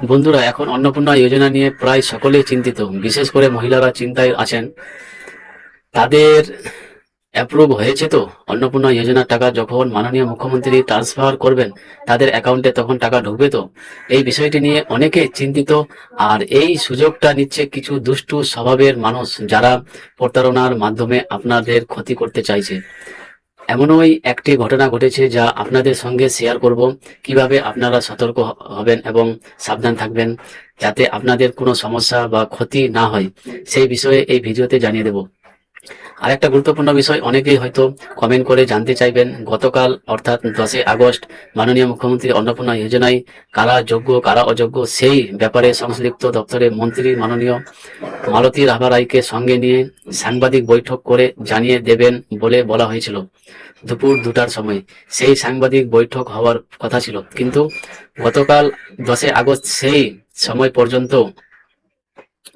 বন্ধুরা, এখন অন্নপূর্ণা যোজনা নিয়ে প্রায় সকলেই চিন্তিত। বিশেষ করে মহিলারা চিন্তায় আছেন। তাদের অ্যাপ্রুভ হয়েছে তো? অন্নপূর্ণা যোজনার টাকা যখন মাননীয় মুখ্যমন্ত্রী ট্রান্সফার করবেন তাদের অ্যাকাউন্টে, তখন টাকা ঢুকবে তো? এই বিষয়টি নিয়ে অনেকে চিন্তিত। আর এই সুযোগটা নিচ্ছে কিছু দুষ্টু স্বভাবের মানুষ, যারা প্রতারণার মাধ্যমে আপনাদের ক্ষতি করতে চাইছে। এমনই একটি ঘটনা ঘটেছে যা আপনাদের সঙ্গে শেয়ার করব। কিভাবে আপনারা সতর্ক হবেন এবং সাবধান থাকবেন যাতে আপনাদের কোনো সমস্যা বা ক্ষতি না হয়, সেই বিষয়ে এই ভিডিওতে জানিয়ে দেব। আরেকটা গুরুত্বপূর্ণ বিষয় অনেকেই হয়তো কমেন্ট করে জানতে চাইবেন, গতকাল অর্থাৎ 10 আগস্ট মাননীয় মুখ্যমন্ত্রী অন্নপূর্ণা যোজনায় কারা যোগ্য কারা অযোগ্য সেই ব্যাপারে সংশ্লিষ্ট দপ্তরের মন্ত্রী মাননীয় মালতী রাভা রায়কে সঙ্গে নিয়ে সাংবাদিক বৈঠক করে জানিয়ে দেবেন বলে বলা হয়েছিল দুপুর 2টার সময়। সেই সাংবাদিক বৈঠক হওয়ার কথা ছিল, কিন্তু গতকাল 10 আগস্ট সেই সময় পর্যন্ত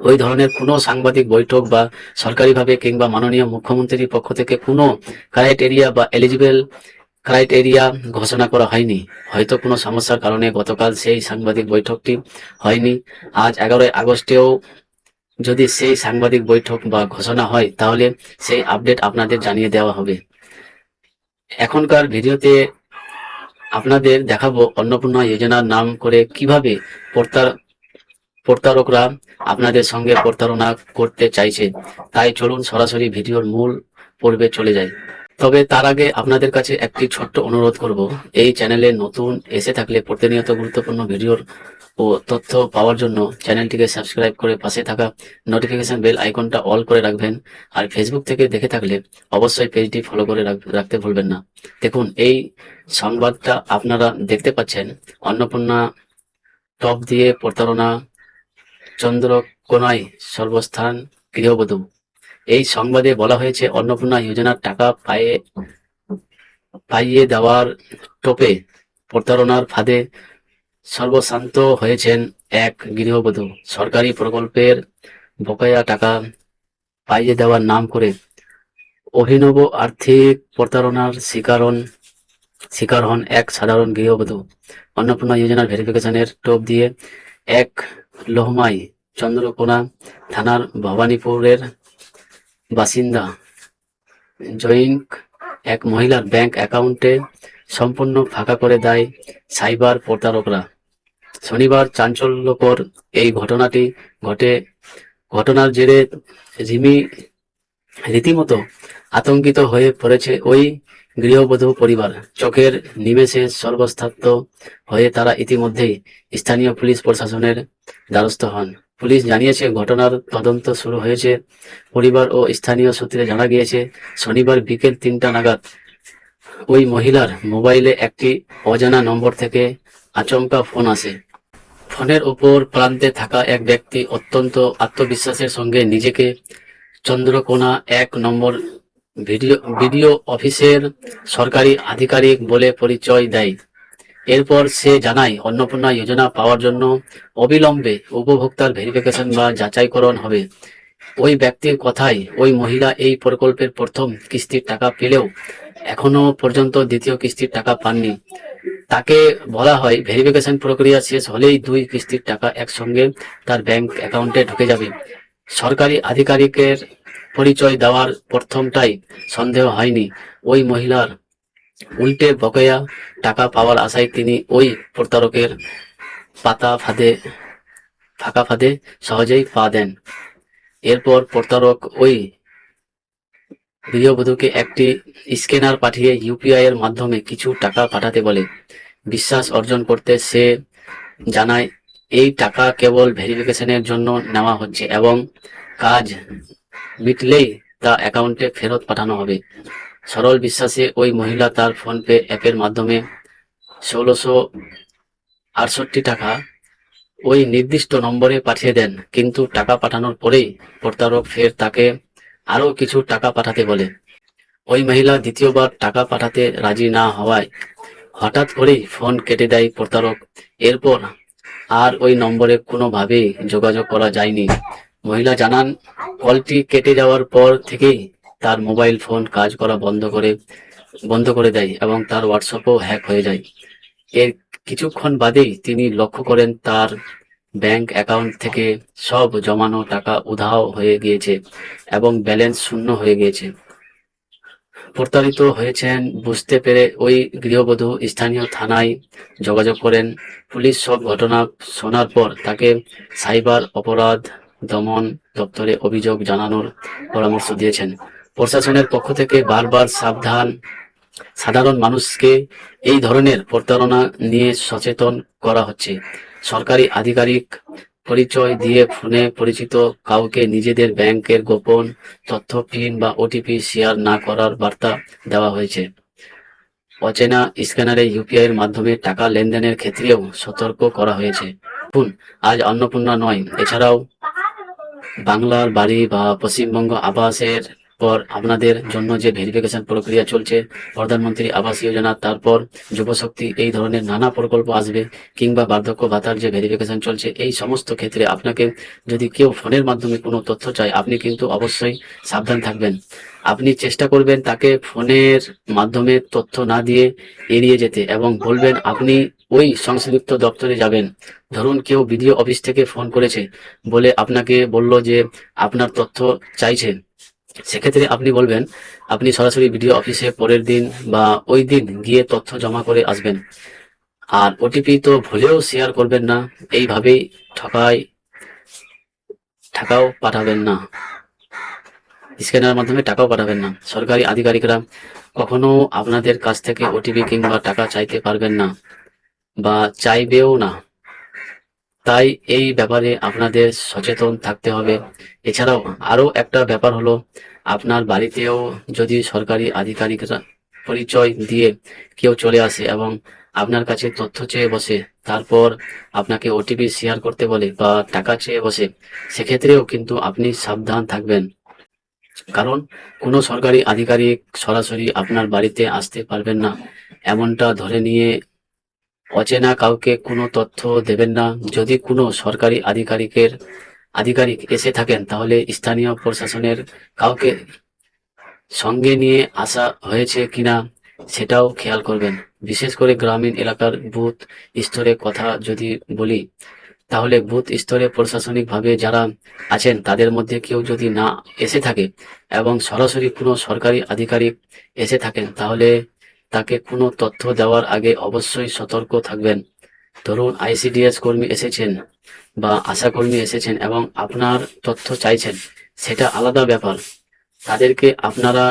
ওই ধরনের কোনো সাংবাদিক বৈঠক বা সরকারিভাবে কিংবা মাননীয় মুখ্যমন্ত্রীর পক্ষ থেকে কোনো ক্রাইটেরিয়া বা এলিজিবল ক্রাইটেরিয়া ঘোষণা করা হয়নি। হয়তো কোনো সমস্যার কারণে গতকাল সেই সাংবাদিক বৈঠকটি হয়নি। আজ 11 আগস্টেও যদি সেই সাংবাদিক বৈঠক বা ঘোষণা হয়, তাহলে সেই আপডেট আপনাদের জানিয়ে দেওয়া হবে। এখনকার ভিডিওতে আপনাদের দেখাবো অন্নপূর্ণা যোজনার নাম করে কিভাবে প্রতারকরা আপনাদের সঙ্গে প্রতারণা করতে চাইছে। তাই চলুন সরাসরি ভিডিওর মূল পর্বে চলে যাই। তবে তার আগে আপনাদের কাছে একটি ছোট্ট অনুরোধ করব, এই চ্যানেলে নতুন এসে থাকলে প্রতিনিয়ত গুরুত্বপূর্ণ ভিডিওর ও তথ্য পাওয়ার জন্য চ্যানেলটিকে সাবস্ক্রাইব করে পাশে থাকা নোটিফিকেশন বেল আইকনটা অল করে রাখবেন। আর ফেসবুক থেকে দেখে থাকলে অবশ্যই পেজটি ফলো করে রাখতে ভুলবেন না। দেখুন, এই সংবাদটা আপনারা দেখতে পাচ্ছেন, অন্নপূর্ণা টপ দিয়ে প্রতারণা, চন্দ্রকোনায় সর্বস্থান গৃহবধূ। এই সংবাদে বলা হয়েছে, অন্নপূর্ণা যোজনার টাকা পাইয়ে দেওয়ার টোপে প্রতারণার ফাঁদে সর্বশান্ত হয়েছেন এক গৃহবধূ। সরকারি প্রকল্পের বকেয়া টাকা পাইয়ে দেওয়ার নাম করে অভিনব আর্থিক প্রতারণার শিকার হন এক সাধারণ গৃহবধূ। অন্নপূর্ণা যোজনার ভেরিফিকেশনের টোপ দিয়ে এক লোহমাই চন্দ্রকোনা থানার ভবানীপুরের বাসিন্দা জৈঙ্ক এক মহিলার ব্যাংক অ্যাকাউন্টে সম্পূর্ণ ফাঁকা করে দেয় সাইবার প্রতারকরা। শনিবার চাঞ্চল্যকর এই ঘটনাটি ঘটে। ঘটনার জেরে রিমি রীতিমতো আতঙ্কিত হয়ে পড়েছে ওই গৃহবধূ পরিবার। চোখের নিমেষে সর্বস্থান্ত হয়ে তারা ইতিমধ্যেই স্থানীয় পুলিশ প্রশাসনের দ্বারস্থ হন। পুলিশ জানিয়েছে, ঘটনার তদন্ত শুরু হয়েছে। পরিবার ও স্থানীয় সূত্রে জানা গিয়েছে, শনিবার বিকেল 3টা নাগাদ ওই মহিলার মোবাইলে একটি অজানা নম্বর থেকে আচমকা ফোন আসে। ফোনের উপর প্রান্তে থাকা এক ব্যক্তি অত্যন্ত আত্মবিশ্বাসের সঙ্গে নিজেকে চন্দ্রকোনা 1 নম্বর বিডিও অফিসের সরকারি আধিকারিক বলে পরিচয় দেয়। এরপর সে জানায়, অন্নপূর্ণা যোজনা পাওয়ার জন্য অবিলম্বে উপভোক্তার ভেরিফিকেশন বা যাচাইকরণ হবে। ওই ব্যক্তির কথায় ওই মহিলা এই প্রকল্পের প্রথম কিস্তির টাকা পেলেও এখনো পর্যন্ত দ্বিতীয় কিস্তির টাকা পাননি। তাকে বলা হয়, ভেরিফিকেশন প্রক্রিয়া শেষ হলেই 2 কিস্তির টাকা একসঙ্গে তার ব্যাংক অ্যাকাউন্টে ঢুকে যাবে। সরকারি আধিকারিকের পরিচয় দেওয়ার প্রথমটাই সন্দেহ হয়নি ওই মহিলার। উল্টে বকেয়া টাকা পাওয়ার আশায় তিনি ওই প্রতারকের ফাঁকা ফাঁদে সহজেই পা দেন। এরপর প্রতারক ওই গৃহবধূকে একটি স্ক্যানার পাঠিয়ে ইউপিআই এর মাধ্যমে কিছু টাকা পাঠাতে বলে। বিশ্বাস অর্জন করতে সে জানায়, এই টাকা কেবল ভেরিফিকেশনের জন্য নেওয়া হচ্ছে এবং কাজ মিটলেই তা অ্যাকাউন্টে ফেরত পাঠানো হবে। সরল বিশ্বাসে ওই মহিলা তার ফোনপে অ্যাপের মাধ্যমে 1668 টাকা ওই নির্দিষ্ট নম্বরে পাঠিয়ে দেন। কিন্তু টাকা পাঠানোর পরেই প্রতারক ফের তাকে আরও কিছু টাকা পাঠাতে বলে। ওই মহিলা দ্বিতীয়বার টাকা পাঠাতে রাজি না হওয়ায় হঠাৎ করেই ফোন কেটে দেয় প্রতারক। এরপর আর ওই নম্বরে কোনোভাবেই যোগাযোগ করা যায়নি। মহিলা জানান, কলটি কেটে যাওয়ার পর থেকেই তার মোবাইল ফোন কাজ করা বন্ধ করে দেয় এবং তার হোয়াটসঅ্যাপও হ্যাক হয়ে যায়। এর কিছুক্ষণ বাদেই তিনি লক্ষ্য করেন তার ব্যাংক অ্যাকাউন্ট থেকে সব জমানো টাকা উধাও হয়ে গিয়েছে এবং ব্যালেন্স শূন্য হয়ে গিয়েছে। প্রতারিত হয়েছেন বুঝতে পেরে ওই গৃহবধূ স্থানীয় থানায় যোগাযোগ করেন। পুলিশ সব ঘটনা শোনার পর তাকে সাইবার অপরাধ দমন দপ্তরে অভিযোগ জানানোর পরামর্শ দিয়েছেন। প্রশাসনের পক্ষ থেকে বারবার সাধারণ মানুষকে এই ধরনের প্রতারণা নিয়ে সচেতন করা হচ্ছে। সরকারি আধিকারিক পরিচয় দিয়ে ফোনে পরিচিত কাউকে নিজেদের ব্যাংকের গোপন তথ্য, পিন বা ওটিপি শেয়ার না করার বার্তা দেওয়া হয়েছে। অচেনা স্ক্যানারে ইউপিআই এর মাধ্যমে টাকা লেনদেনের ক্ষেত্রেও সতর্ক করা হয়েছে। দেখুন, আজ অন্নপূর্ণা নয়, এছাড়াও বাংলার বাড়ি বা পশ্চিমবঙ্গ আবাসের পর আপনাদের জন্য যে ভেরিফিকেশন প্রক্রিয়া চলছে, প্রধানমন্ত্রী আবাস যোজনা, তারপর যুবশক্তি, এই ধরনের নানা প্রকল্প আসবে, কিংবা বার্ধক্য ভাতার যে ভেরিফিকেশন চলছে, এই সমস্ত ক্ষেত্রে আপনাকে যদি কেউ ফোনের মাধ্যমে কোনো তথ্য চায়, আপনি কিন্তু অবশ্যই সাবধান থাকবেন। আপনি চেষ্টা করবেন তাকে ফোনের মাধ্যমে তথ্য না দিয়ে এড়িয়ে যেতে এবং বলবেন আপনি ওই সংশ্লিষ্ট দপ্তরে যাবেন। ধরুন কেউ বিডিও অফিস থেকে ফোন করেছে বলে আপনাকে বলল যে আপনার তথ্য চাইছে, সেক্ষেত্রে আপনি বলবেন আপনি সরাসরি বিডিও অফিসে পরের দিন বা ওই দিন গিয়ে তথ্য জমা করে আসবেন। আর ওটিপি তো ভুলেও শেয়ার করবেন না। এইভাবেই টাকাও পাঠাবেন না, স্ক্যানারের মাধ্যমে টাকাও পাঠাবেন না। সরকারি আধিকারিকরা কখনো আপনাদের কাছ থেকে ওটিপি কিংবা টাকা চাইতে পারবেন না বা চাইবেও না। তাই এই ব্যাপারে আপনাদের সচেতন থাকতে হবে। এছাড়াও আরো একটা ব্যাপার হলো, আপনার বাড়িতেও যদি সরকারি আধিকারিকরা পরিচয় দিয়ে কেউ চলে আসে এবং আপনার কাছে তথ্য চেয়ে বসে, তারপর আপনাকে ওটিপি শেয়ার করতে বলে বা টাকা চেয়ে বসে, সেক্ষেত্রেও কিন্তু আপনি সাবধান থাকবেন। কারণ কোনো সরকারি আধিকারিক সরাসরি আপনার বাড়িতে আসতে পারবেন না, এমনটা ধরে নিয়ে অচেনা কাউকে কোনো তথ্য দেবেন না। যদি কোনো সরকারি আধিকারিক এসে থাকেন, তাহলে স্থানীয় প্রশাসনের কাউকে সঙ্গে নিয়ে আসা হয়েছে কিনা সেটাও খেয়াল করবেন। বিশেষ করে গ্রামীণ এলাকার বুথ স্তরে কথা যদি বলি, তাহলে বুথ স্তরে প্রশাসনিকভাবে যারা আছেন তাদের মধ্যে কেউ যদি না এসে থাকে এবং সরাসরি কোনো সরকারি আধিকারিক এসে থাকেন, তাহলে তাকে কোনো তথ্য দেওয়ার আগে অবশ্যই সতর্ক থাকবেন। ধরুন আইসিডিএস কর্মী এসেছেন বা আশা কর্মী এসেছেন এবং আপনার তথ্য চাইছেন, সেটা আলাদা ব্যাপার। তাদেরকে আপনারা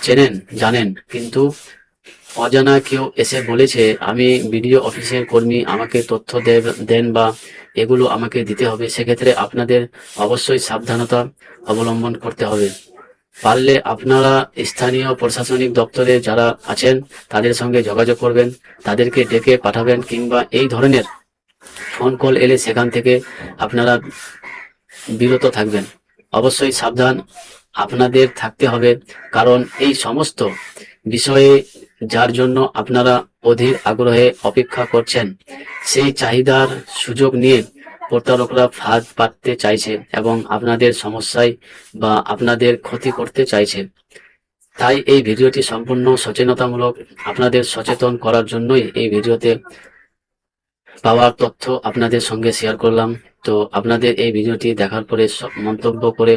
চেনেন, জানেন, কিন্তু অজানা কেউ এসে বলেছে আমি বিডিও অফিসের কর্মী, আমাকে তথ্য দেন বা এগুলো আমাকে দিতে হবে, সেক্ষেত্রে আপনাদের অবশ্যই সাবধানতা অবলম্বন করতে হবে। পারলে আপনারা স্থানীয় প্রশাসনিক দপ্তরে যারা আছেন তাদের সঙ্গে যোগাযোগ করবেন, তাদেরকে ডেকে পাঠাবেন, কিংবা এই ধরনের ফোন কল এলে সেখান থেকে আপনারা বিরত থাকবেন। অবশ্যই সাবধান আপনাদের থাকতে হবে, কারণ এই সমস্ত বিষয়ে যার জন্য আপনারা অধীর আগ্রহে অপেক্ষা করছেন, সেই চাহিদার সুযোগ নিয়ে প্রতারকরা ফাঁদ পাততে চাইছে এবং আপনাদের সমস্যায় বা আপনাদের ক্ষতি করতে চাইছে। তাই এই ভিডিওটি সম্পূর্ণ সচেতনতামূলক, আপনাদের সচেতন করার জন্যই এই ভিডিওতে পাওয়ার তথ্য আপনাদের সঙ্গে শেয়ার করলাম। তো আপনাদের এই ভিডিওটি দেখার পরে মন্তব্য করে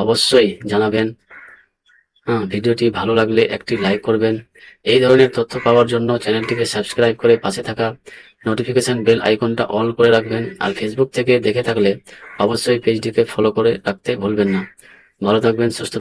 অবশ্যই জানাবেন। হ্যাঁ, ভিডিওটি ভালো লাগলে একটি লাইক করবেন। এই ধরনের তথ্য পাওয়ার জন্য চ্যানেলটিকে সাবস্ক্রাইব করে পাশে থাকা নোটিফিকেশন বেল আইকনটা অল করে রাখবেন। আর ফেসবুক থেকে দেখে থাকলে অবশ্যই পেজটিকে ফলো করে রাখতে ভুলবেন না। ভালো থাকবেন, সুস্থ